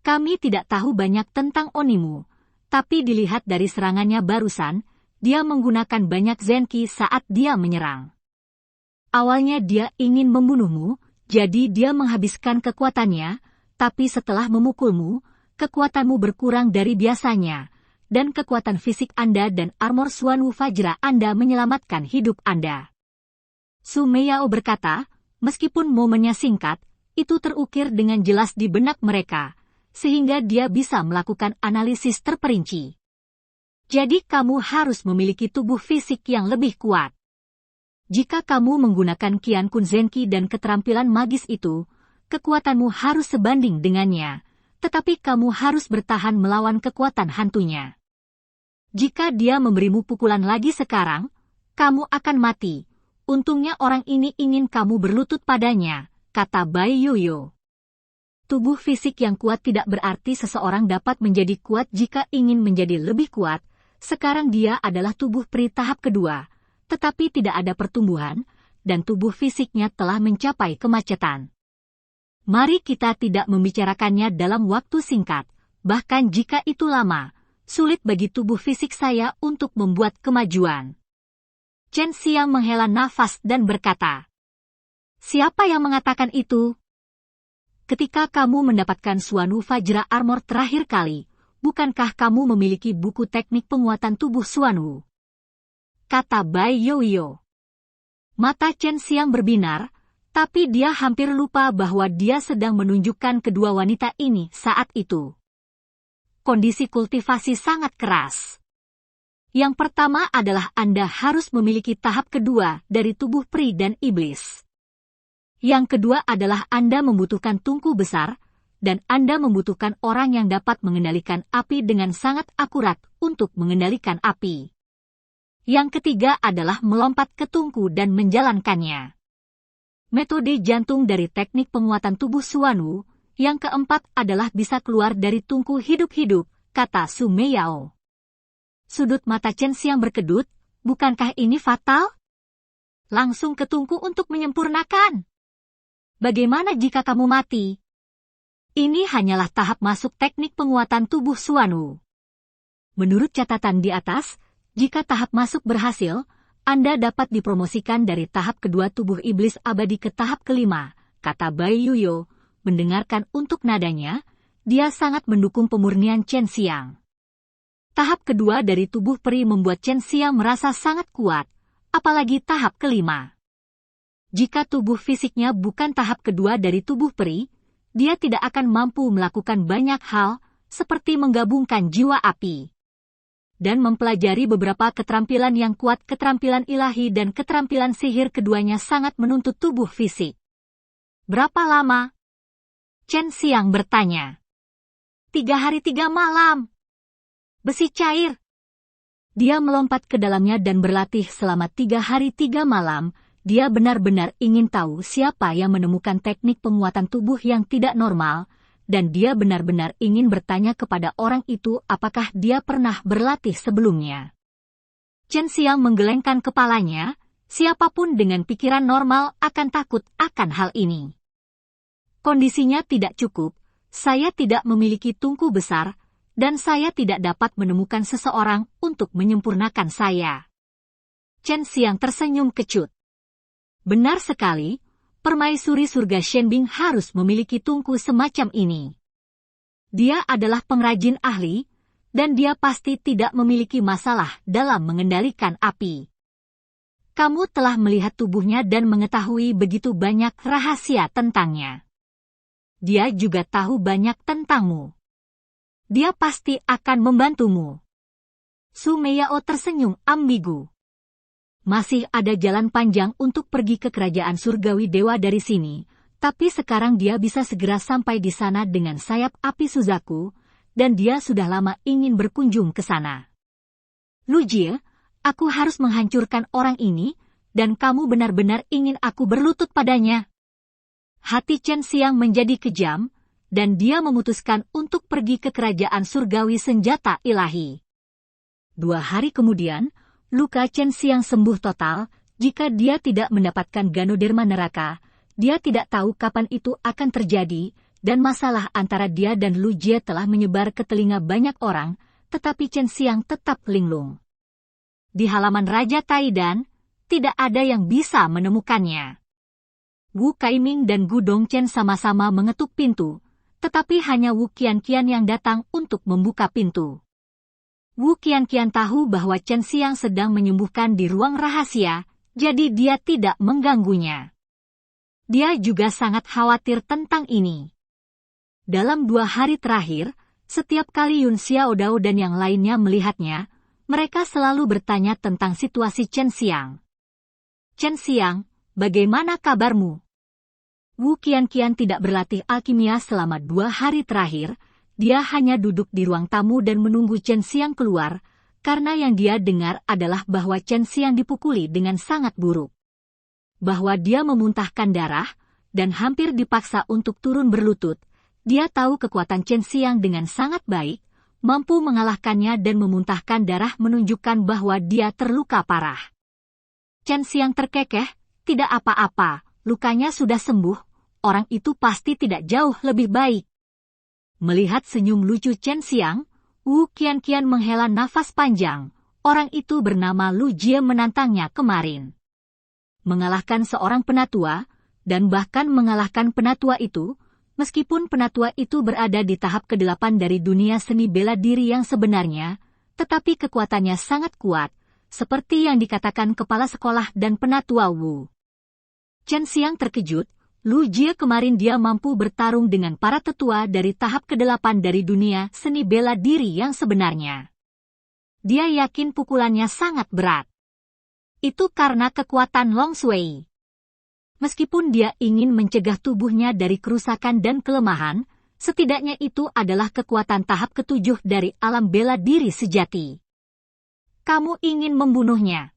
A: Kami tidak tahu banyak tentang Onimu, tapi dilihat dari serangannya barusan, dia menggunakan banyak zenki saat dia menyerang. Awalnya dia ingin membunuhmu, jadi dia menghabiskan kekuatannya, tapi setelah memukulmu, kekuatanmu berkurang dari biasanya, dan kekuatan fisik Anda dan armor Xuanwu Fajra Anda menyelamatkan hidup Anda. Su Meiyao berkata, meskipun momennya singkat, itu terukir dengan jelas di benak mereka, sehingga dia bisa melakukan analisis terperinci. Jadi kamu harus memiliki tubuh fisik yang lebih kuat. Jika kamu menggunakan Qian Kun Zenki dan keterampilan magis itu, kekuatanmu harus sebanding dengannya, tetapi kamu harus bertahan melawan kekuatan hantunya. Jika dia memberimu pukulan lagi sekarang, kamu akan mati. Untungnya orang ini ingin kamu berlutut padanya, kata Bai Yuyo. Tubuh fisik yang kuat tidak berarti seseorang dapat menjadi kuat jika ingin menjadi lebih kuat. Sekarang dia adalah tubuh peri tahap kedua, tetapi tidak ada pertumbuhan, dan tubuh fisiknya telah mencapai kemacetan. Mari kita tidak membicarakannya dalam waktu singkat, bahkan jika itu lama, sulit bagi tubuh fisik saya untuk membuat kemajuan. Chen Xiang menghela nafas dan berkata, siapa yang mengatakan itu? Ketika kamu mendapatkan Xuanwu Fajra Armor terakhir kali, bukankah kamu memiliki buku teknik penguatan tubuh Xuanwu? Kata Bai Yuyo. Mata Chen Xiang berbinar, tapi dia hampir lupa bahwa dia sedang menunjukkan kedua wanita ini saat itu. Kondisi kultivasi sangat keras. Yang pertama adalah Anda harus memiliki tahap kedua dari tubuh peri dan iblis. Yang kedua adalah Anda membutuhkan tungku besar, dan Anda membutuhkan orang yang dapat mengendalikan api dengan sangat akurat untuk mengendalikan api. Yang ketiga adalah melompat ke tungku dan menjalankannya. Metode jantung dari teknik penguatan tubuh Xuanwu. Yang keempat adalah bisa keluar dari tungku hidup-hidup, kata Su Meiyao. Sudut mata Chen Xiang berkedut, bukankah ini fatal? Langsung ke tungku untuk menyempurnakan. Bagaimana jika kamu mati? Ini hanyalah tahap masuk teknik penguatan tubuh Xuanwu. Menurut catatan di atas, Jika tahap masuk berhasil, Anda dapat dipromosikan dari tahap kedua tubuh iblis abadi ke tahap kelima, kata Bai Yuyo. Mendengarkan untuk nadanya, dia sangat mendukung pemurnian Chen Xiang. Tahap kedua dari tubuh peri membuat Chen Xiang merasa sangat kuat, apalagi tahap kelima. Jika tubuh fisiknya bukan tahap kedua dari tubuh peri, dia tidak akan mampu melakukan banyak hal, seperti menggabungkan jiwa api dan mempelajari beberapa keterampilan yang kuat. Keterampilan ilahi dan keterampilan sihir keduanya sangat menuntut tubuh fisik. Berapa lama? Chen Xiang bertanya. 3 hari 3 malam. Besi cair. Dia melompat ke dalamnya dan berlatih selama 3 hari 3 malam. Dia benar-benar ingin tahu siapa yang menemukan teknik penguatan tubuh yang tidak normal, dan dia benar-benar ingin bertanya kepada orang itu apakah dia pernah berlatih sebelumnya. Chen Xiang menggelengkan kepalanya, siapapun dengan pikiran normal akan takut akan hal ini. Kondisinya tidak cukup, saya tidak memiliki tungku besar, dan saya tidak dapat menemukan seseorang untuk menyempurnakan saya. Chen Xiang tersenyum kecut. Benar sekali, permaisuri surga Shenbing harus memiliki tungku semacam ini. Dia adalah pengrajin ahli, dan dia pasti tidak memiliki masalah dalam mengendalikan api. Kamu telah melihat tubuhnya dan mengetahui begitu banyak rahasia tentangnya. Dia juga tahu banyak tentangmu. Dia pasti akan membantumu. Su Meiyao tersenyum ambigu. Masih ada jalan panjang untuk pergi ke kerajaan surgawi dewa dari sini, tapi sekarang dia bisa segera sampai di sana dengan sayap api Suzaku, dan dia sudah lama ingin berkunjung ke sana. Lu Jie, aku harus menghancurkan orang ini, dan kamu benar-benar ingin aku berlutut padanya. Hati Chen Xiang menjadi kejam, dan dia memutuskan untuk pergi ke kerajaan surgawi senjata ilahi. 2 hari kemudian, luka Chen Xiang sembuh total. Jika dia tidak mendapatkan Ganoderma neraka, dia tidak tahu kapan itu akan terjadi, dan masalah antara dia dan Lu Jie telah menyebar ke telinga banyak orang, tetapi Chen Xiang tetap linglung. Di halaman Raja Taidan, tidak ada yang bisa menemukannya. Wu Kaiming dan Gu Dongchen sama-sama mengetuk pintu, tetapi hanya Wu Qianqian yang datang untuk membuka pintu. Wu Qianqian tahu bahwa Chen Xiang sedang menyembuhkan di ruang rahasia, jadi dia tidak mengganggunya. Dia juga sangat khawatir tentang ini. Dalam 2 hari terakhir, setiap kali Yun Xiaodao dan yang lainnya melihatnya, mereka selalu bertanya tentang situasi Chen Xiang. Chen Xiang, bagaimana kabarmu? Wu Qianqian tidak berlatih alkimia selama 2 hari terakhir. Dia hanya duduk di ruang tamu dan menunggu Chen Xiang keluar, karena yang dia dengar adalah bahwa Chen Xiang dipukuli dengan sangat buruk. Bahwa dia memuntahkan darah, dan hampir dipaksa untuk turun berlutut. Dia tahu kekuatan Chen Xiang dengan sangat baik, mampu mengalahkannya dan memuntahkan darah menunjukkan bahwa dia terluka parah. Chen Xiang terkekeh, tidak apa-apa, lukanya sudah sembuh, orang itu pasti tidak jauh lebih baik. Melihat senyum lucu Chen Xiang, Wu Qianqian menghela nafas panjang. Orang itu bernama Lu Jie menantangnya kemarin. Mengalahkan seorang penatua, dan bahkan mengalahkan penatua itu, meskipun penatua itu berada di tahap ke-8 dari dunia seni bela diri yang sebenarnya, tetapi kekuatannya sangat kuat, seperti yang dikatakan kepala sekolah dan penatua Wu. Chen Xiang terkejut. Lu Jie kemarin dia mampu bertarung dengan para tetua dari tahap ke-8 dari dunia seni bela diri yang sebenarnya. Dia yakin pukulannya sangat berat. Itu karena kekuatan Long Sui. Meskipun dia ingin mencegah tubuhnya dari kerusakan dan kelemahan, setidaknya itu adalah kekuatan tahap ke-7 dari alam bela diri sejati. Kamu ingin membunuhnya?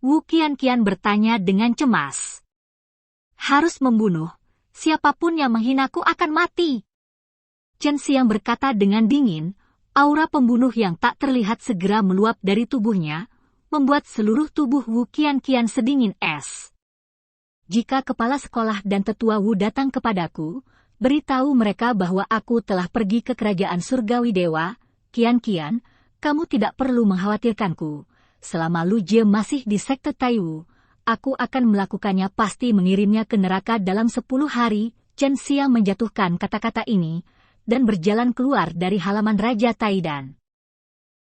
A: Wu Qianqian bertanya dengan cemas. Harus membunuh, siapapun yang menghinaku akan mati. Chen Xiang berkata dengan dingin, aura pembunuh yang tak terlihat segera meluap dari tubuhnya, membuat seluruh tubuh Wu Qianqian sedingin es. Jika kepala sekolah dan tetua Wu datang kepadaku, beritahu mereka bahwa aku telah pergi ke kerajaan surgawi dewa, Qianqian, kamu tidak perlu mengkhawatirkanku. Selama Lu Jie masih di sekte Taiwu, aku akan melakukannya, pasti mengirimnya ke neraka dalam 10 hari. Chen Xiang menjatuhkan kata-kata ini, dan berjalan keluar dari halaman Raja Taidan.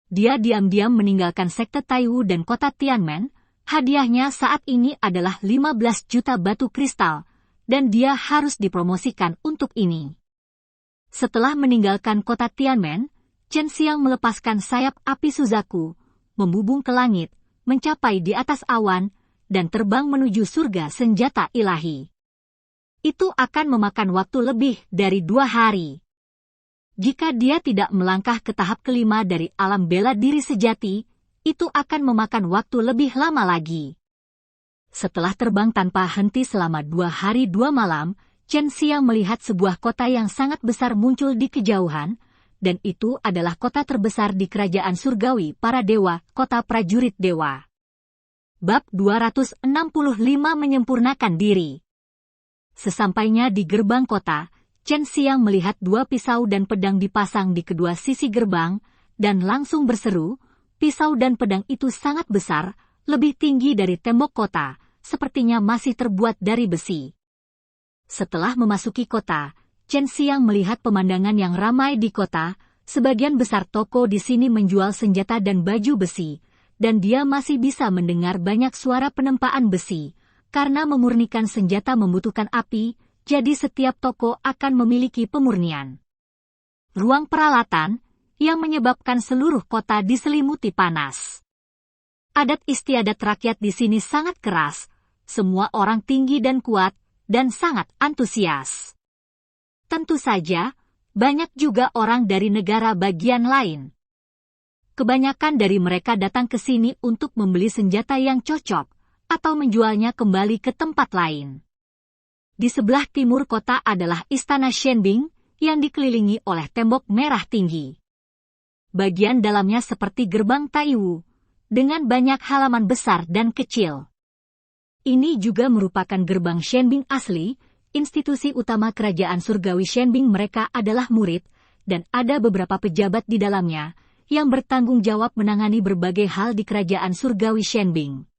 A: Dia diam-diam meninggalkan sekte Taiwu dan kota Tianmen. Hadiahnya saat ini adalah 15 juta batu kristal, dan dia harus dipromosikan untuk ini. Setelah meninggalkan kota Tianmen, Chen Xiang melepaskan sayap api Suzaku, membubung ke langit, mencapai di atas awan, dan terbang menuju surga senjata ilahi. Itu akan memakan waktu lebih dari 2 hari. Jika dia tidak melangkah ke tahap kelima dari alam bela diri sejati, itu akan memakan waktu lebih lama lagi. Setelah terbang tanpa henti selama 2 hari 2 malam, Chen Xiang melihat sebuah kota yang sangat besar muncul di kejauhan, dan itu adalah kota terbesar di kerajaan surgawi para dewa, kota prajurit dewa. Bab 265 menyempurnakan diri. Sesampainya di gerbang kota, Chen Xiang melihat 2 pisau dan pedang dipasang di kedua sisi gerbang, dan langsung berseru. Pisau dan pedang itu sangat besar, lebih tinggi dari tembok kota, sepertinya masih terbuat dari besi. Setelah memasuki kota, Chen Xiang melihat pemandangan yang ramai di kota. Sebagian besar toko di sini menjual senjata dan baju besi, dan dia masih bisa mendengar banyak suara penempaan besi. Karena memurnikan senjata membutuhkan api, jadi setiap toko akan memiliki pemurnian. Ruang peralatan, yang menyebabkan seluruh kota diselimuti panas. Adat istiadat rakyat di sini sangat keras, semua orang tinggi dan kuat, dan sangat antusias. Tentu saja, banyak juga orang dari negara bagian lain. Kebanyakan dari mereka datang ke sini untuk membeli senjata yang cocok, atau menjualnya kembali ke tempat lain. Di sebelah timur kota adalah Istana Shenbing, yang dikelilingi oleh tembok merah tinggi. Bagian dalamnya seperti gerbang Taiwu, dengan banyak halaman besar dan kecil. Ini juga merupakan gerbang Shenbing asli. Institusi utama kerajaan surgawi Shenbing mereka adalah murid, dan ada beberapa pejabat di dalamnya, yang bertanggung jawab menangani berbagai hal di kerajaan surgawi Shenbing.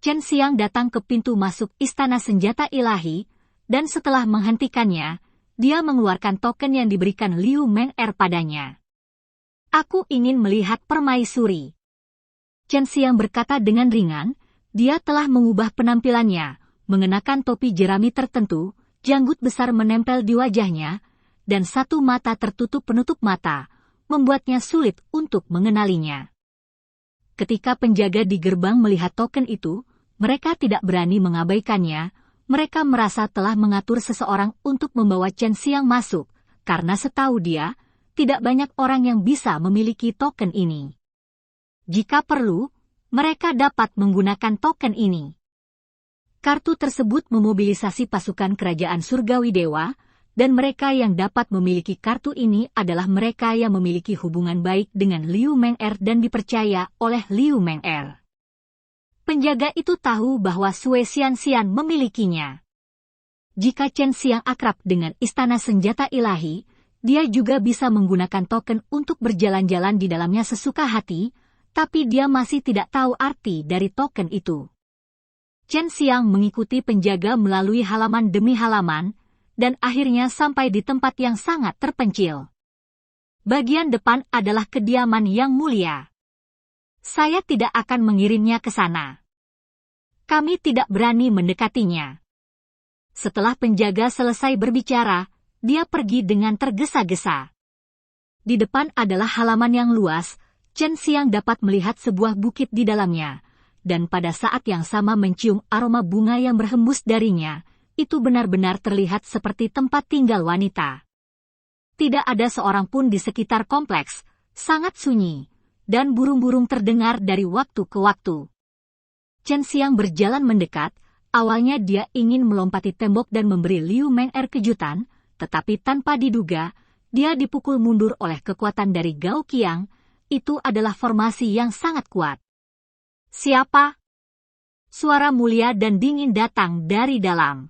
A: Chen Xiang datang ke pintu masuk istana senjata ilahi, dan setelah menghentikannya, dia mengeluarkan token yang diberikan Liu Meng'er padanya. Aku ingin melihat permaisuri. Chen Xiang berkata dengan ringan, dia telah mengubah penampilannya, mengenakan topi jerami tertentu, janggut besar menempel di wajahnya, dan satu mata tertutup penutup mata, membuatnya sulit untuk mengenalinya. Ketika penjaga di gerbang melihat token itu, mereka tidak berani mengabaikannya. Mereka merasa telah mengatur seseorang untuk membawa Chen Xiang masuk, karena setahu dia, tidak banyak orang yang bisa memiliki token ini. Jika perlu, mereka dapat menggunakan token ini. Kartu tersebut memobilisasi pasukan kerajaan surgawi dewa, dan mereka yang dapat memiliki kartu ini adalah mereka yang memiliki hubungan baik dengan Liu Meng'er dan dipercaya oleh Liu Meng'er. Penjaga itu tahu bahwa Sui Xianxian memilikinya. Jika Chen Xiang akrab dengan istana senjata ilahi, dia juga bisa menggunakan token untuk berjalan-jalan di dalamnya sesuka hati, tapi dia masih tidak tahu arti dari token itu. Chen Xiang mengikuti penjaga melalui halaman demi halaman, dan akhirnya sampai di tempat yang sangat terpencil. Bagian depan adalah kediaman yang mulia. Saya tidak akan mengirimnya ke sana. Kami tidak berani mendekatinya. Setelah penjaga selesai berbicara, dia pergi dengan tergesa-gesa. Di depan adalah halaman yang luas, Chen Xiang dapat melihat sebuah bukit di dalamnya, dan pada saat yang sama mencium aroma bunga yang berhembus darinya, itu benar-benar terlihat seperti tempat tinggal wanita. Tidak ada seorang pun di sekitar kompleks, sangat sunyi, dan burung-burung terdengar dari waktu ke waktu. Chen Xiang berjalan mendekat, awalnya dia ingin melompati tembok dan memberi Liu Meng'er kejutan, tetapi tanpa diduga, dia dipukul mundur oleh kekuatan dari Gao Qiang. Itu adalah formasi yang sangat kuat. Siapa? Suara mulia dan dingin datang dari dalam.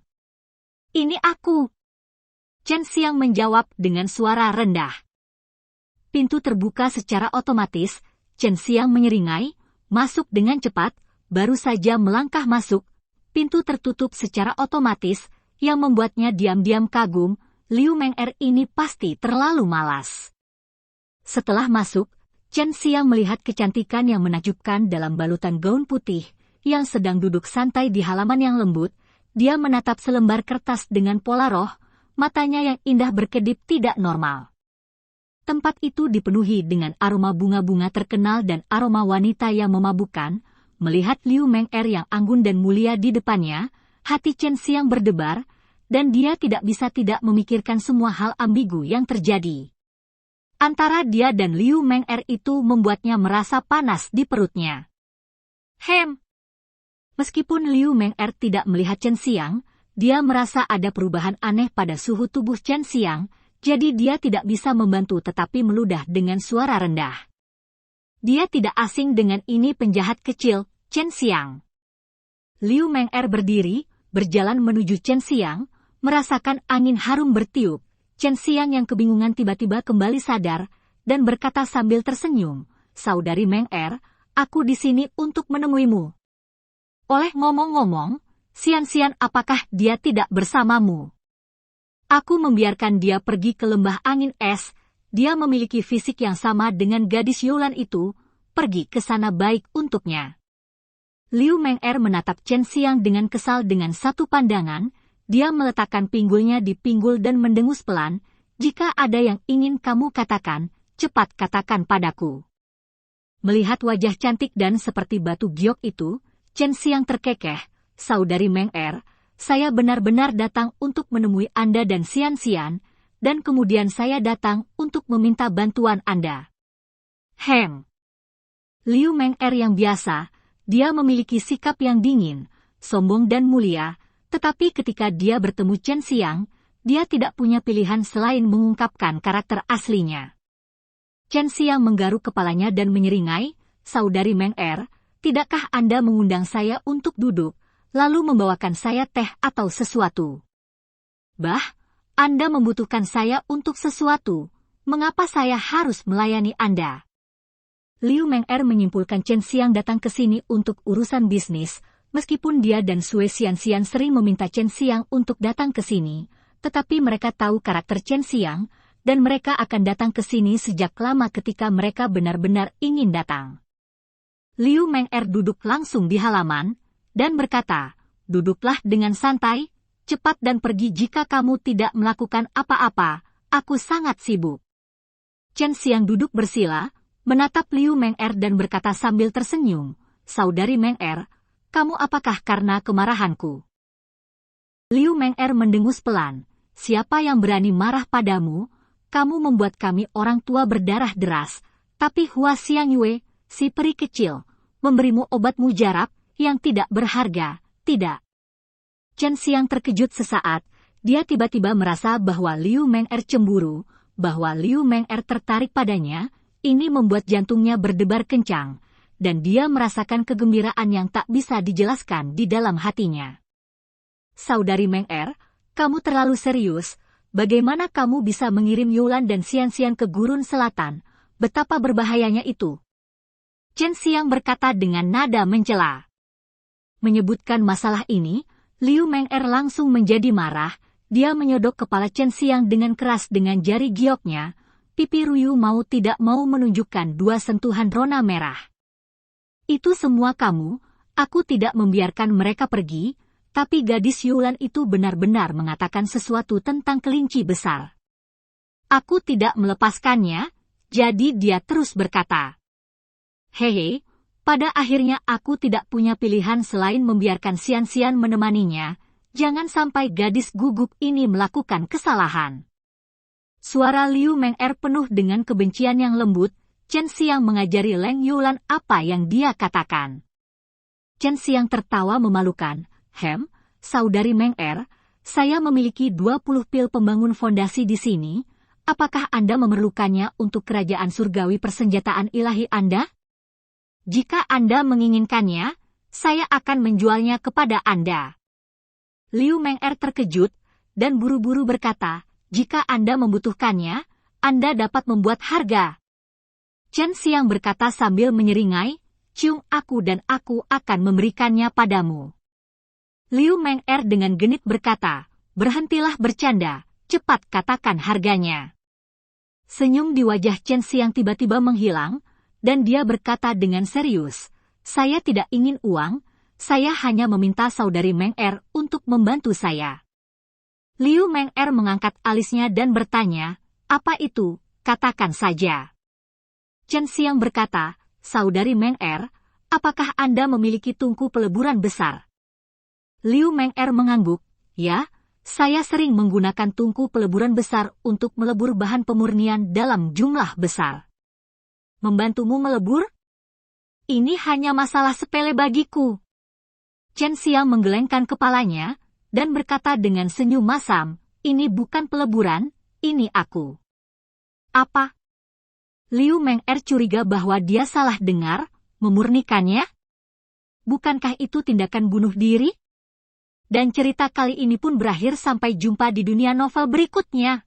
A: Ini aku. Chen Xiang menjawab dengan suara rendah. pintu terbuka secara otomatis. Chen Xiang menyeringai, masuk dengan cepat, baru saja melangkah masuk, pintu tertutup secara otomatis, yang membuatnya diam-diam kagum, Liu Meng'er ini pasti terlalu malas. Setelah masuk, Chen Xiang melihat kecantikan yang menakjubkan dalam balutan gaun putih, yang sedang duduk santai di halaman yang lembut. Dia menatap selembar kertas dengan pola roh, matanya yang indah berkedip tidak normal. Tempat itu dipenuhi dengan aroma bunga-bunga terkenal dan aroma wanita yang memabukkan. Melihat Liu Meng'er yang anggun dan mulia di depannya, hati Chen Xiang berdebar, dan dia tidak bisa tidak memikirkan semua hal ambigu yang terjadi. Antara dia dan Liu Meng'er itu membuatnya merasa panas di perutnya. Meskipun Liu Meng'er tidak melihat Chen Xiang, dia merasa ada perubahan aneh pada suhu tubuh Chen Xiang, jadi dia tidak bisa membantu tetapi meludah dengan suara rendah. Dia tidak asing dengan ini penjahat kecil, Chen Xiang. Liu Meng'er berdiri, berjalan menuju Chen Xiang, merasakan angin harum bertiup. Chen Xiang yang kebingungan tiba-tiba kembali sadar, dan berkata sambil tersenyum, "Saudari Meng'er, aku di sini untuk menemuimu." Oleh ngomong-ngomong, Xian-Xian apakah dia tidak bersamamu? Aku membiarkan dia pergi ke lembah angin es, dia memiliki fisik yang sama dengan gadis Youlan itu, pergi ke sana baik untuknya. Liu Meng'er menatap Chen Xiang dengan kesal dengan satu pandangan, dia meletakkan pinggulnya di pinggul dan mendengus pelan, "Jika ada yang ingin kamu katakan, cepat katakan padaku." Melihat wajah cantik dan seperti batu giok itu, Chen Xiang terkekeh, "Saudari Meng'er, saya benar-benar datang untuk menemui Anda dan Xian-Xian, dan kemudian saya datang untuk meminta bantuan Anda." Liu Meng'er yang biasa, dia memiliki sikap yang dingin, sombong dan mulia, tetapi ketika dia bertemu Chen Xiang, dia tidak punya pilihan selain mengungkapkan karakter aslinya. Chen Xiang menggaruk kepalanya dan menyeringai, "Saudari Meng'er, tidakkah Anda mengundang saya untuk duduk, lalu membawakan saya teh atau sesuatu? Anda membutuhkan saya untuk sesuatu, mengapa saya harus melayani Anda?" Liu Meng'er menyimpulkan Chen Xiang datang ke sini untuk urusan bisnis, meskipun dia dan Sui Xian-Xian sering meminta Chen Xiang untuk datang ke sini, tetapi mereka tahu karakter Chen Xiang, dan mereka akan datang ke sini sejak lama ketika mereka benar-benar ingin datang. Liu Meng'er duduk langsung di halaman, dan berkata, "Duduklah dengan santai, cepat dan pergi jika kamu tidak melakukan apa-apa, aku sangat sibuk." Chen Xiang duduk bersila, menatap Liu Meng'er dan berkata sambil tersenyum, "Saudari Meng'er, kamu apakah karena kemarahanku?" Liu Meng'er mendengus pelan, "Siapa yang berani marah padamu? Kamu membuat kami orang tua berdarah deras, tapi Hua Xiangyue, si peri kecil, memberimu obat mujarab yang tidak berharga, tidak?" Chen Xiang terkejut sesaat, dia tiba-tiba merasa bahwa Liu Meng'er cemburu, bahwa Liu Meng'er tertarik padanya. Ini membuat jantungnya berdebar kencang, dan dia merasakan kegembiraan yang tak bisa dijelaskan di dalam hatinya. "Saudari Meng'er, kamu terlalu serius. Bagaimana kamu bisa mengirim Youlan dan Xian-Xian ke gurun selatan? Betapa berbahayanya itu." Chen Xiang berkata dengan nada mencela. Menyebutkan masalah ini, Liu Meng'er langsung menjadi marah. Dia menyodok kepala Chen Xiang dengan keras dengan jari gioknya. Pipi Ruyu mau tidak mau menunjukkan 2 sentuhan rona merah. "Itu semua kamu, aku tidak membiarkan mereka pergi, tapi gadis Youlan itu benar-benar mengatakan sesuatu tentang kelinci besar. Aku tidak melepaskannya, jadi dia terus berkata. Hehe, pada akhirnya aku tidak punya pilihan selain membiarkan Xian-Xian menemaninya, jangan sampai gadis gugup ini melakukan kesalahan." Suara Liu Meng'er penuh dengan kebencian yang lembut. Chen Xiang mengajari Leng Youlan apa yang dia katakan. Chen Xiang tertawa memalukan. Saudari Meng'er, saya memiliki 20 pil pembangun fondasi di sini. Apakah Anda memerlukannya untuk kerajaan surgawi persenjataan ilahi Anda? Jika Anda menginginkannya, saya akan menjualnya kepada Anda." Liu Meng'er terkejut, dan buru-buru berkata, "Jika Anda membutuhkannya, Anda dapat membuat harga." Chen Xiang berkata sambil menyeringai, cium aku dan aku akan memberikannya padamu. Liu Meng'er dengan genit berkata, berhentilah bercanda, cepat katakan harganya. Senyum di wajah Chen Xiang tiba-tiba menghilang, dan dia berkata dengan serius, saya tidak ingin uang, saya hanya meminta saudari Meng'er untuk membantu saya. Liu Meng'er mengangkat alisnya dan bertanya, apa itu, katakan saja. Chen Xiang berkata, saudari Meng'er, apakah Anda memiliki tungku peleburan besar? Liu Meng'er mengangguk, ya, saya sering menggunakan tungku peleburan besar untuk melebur bahan pemurnian dalam jumlah besar. Membantumu melebur? Ini hanya masalah sepele bagiku. Chen Xiang menggelengkan kepalanya, dan berkata dengan senyum masam, ini bukan peleburan, ini aku. Apa? Liu Meng'er curiga bahwa dia salah dengar, memurnikannya? Bukankah itu tindakan bunuh diri? Dan cerita kali ini pun berakhir, sampai jumpa di dunia novel berikutnya.